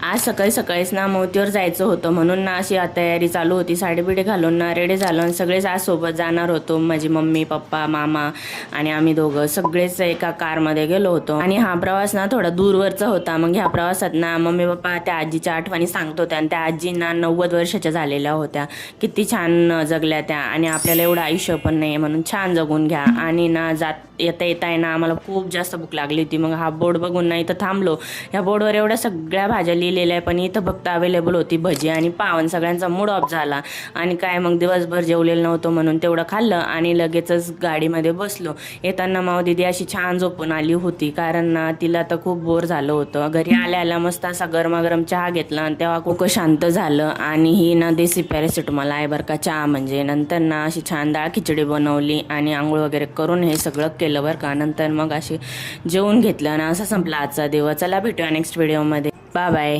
आज सकाळी सकाळीच ना मौतीवर जायचं होतं, म्हणून ना अशी तयारी चालू होती. साडीबिडी घालून ना रेडी झालो आणि सगळेच आज सोबत जाणार होतो. माझी मम्मी, पप्पा, मामा आणि आम्ही दोघं सगळेच एका कारमध्ये गेलो होतो. आणि हा प्रवास ना थोडा दूरवरचा होता. मग ह्या प्रवासात ना मम्मी पप्पा त्या आजीच्या आठवणी सांगत होत्या आणि त्या आजींना 90 वर्षाच्या झालेल्या होत्या. किती छान जगल्या त्या आणि आपल्याला एवढं आयुष्य पण नाही, म्हणून छान जगून घ्या. आणि ना येता आहे ना आम्हाला खूप जास्त भूक लागली होती. मग हा बोर्ड बघून ना इथं थांबलो. ह्या बोर्डवर एवढ्या सगळ्या भाज्या लिहिलेल्या आहे, पण इथं फक्त अवेलेबल होती भजी आणि पाव. आणि सगळ्यांचा मूड ऑफ झाला आणि काय मग दिवसभर जेवलेलं नव्हतं म्हणून तेवढं खाल्लं आणि लगेचच गाडीमध्ये बसलो. येताना माऊ दिदी अशी छान झोपून आली होती, कारण ना तिला तर खूप बोर झालं होतं. घरी आल्या मस्त असा गरमागरम चहा घेतला आणि तेव्हा खूप शांत झालं. आणि ही ना देसी पॅरासिटामॉल आहे बरं का चहा म्हणजे. नंतर ना अशी छान डाळ खिचडी बनवली आणि आंघोळ वगैरे करून हे सगळं केलं बरं का. नंतर मग अशी जेवून घेतलं आणि असं संपला आजचा दिवस. चला भेटूया नेक्स्ट व्हिडिओमध्ये. Bye bye.